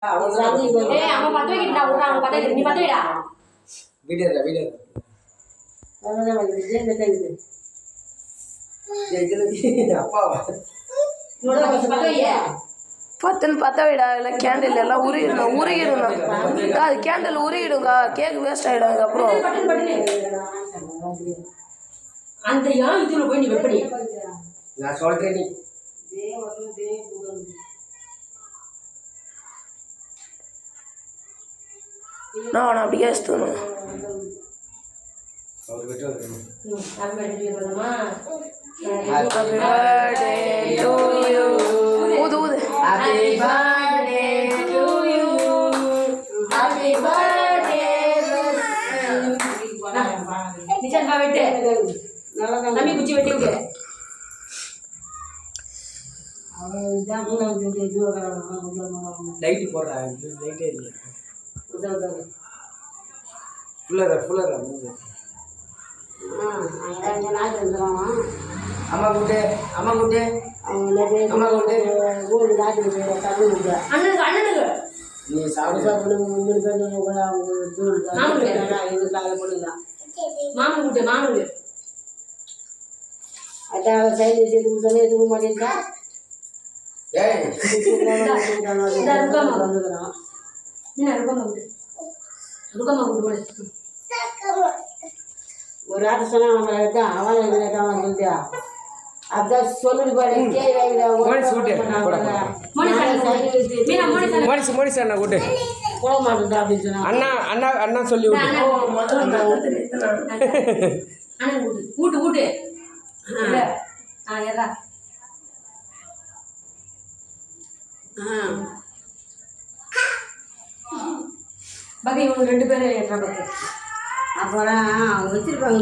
அவன் பத்த வைக்கிட்டா விடுறான் அவன் பத்த நீ பத்த வைடா வீடியோ அப்பாவா பத்துன்னு பற்ற விடா இல்லை கேண்டில் எல்லாம் உருகிடணும் அது கேண்டில் உருகிடுங்க கேக் வேஸ்ட் ஆகிடும் அதுக்கப்புறம் அந்த இதுல போய் நீ வெப்படி நான் சொல்றேன் நீ நான் அப்படி கேஸ்தணும் ஊது ஊது தம்பி குச்சி வெட்டி விடு லைட் போடுறா லைட்டே இல்லை ஃபுல்லரா அம்மா கூட்டு அண்ணனுக்கு நீ சாப்பிடு மாமு அதான் சைடு வச்சு எதுவும் மாட்டேங்கா ஒரு ஆட்ட சொன்னா அவன் சொல்லியா அதான் சொல்லிட்டு மோனிஸ் அண்ணா கூட்டு போட மாட்டேன் அப்படின்னு சொன்னா அண்ணா அண்ணா அண்ணா சொல்லி ஊட்டு ஊட்டு எறா பகை இவங்க 2 பேரும் ஏற்றா பக்கம் அப்புறம் வச்சிருப்பாங்க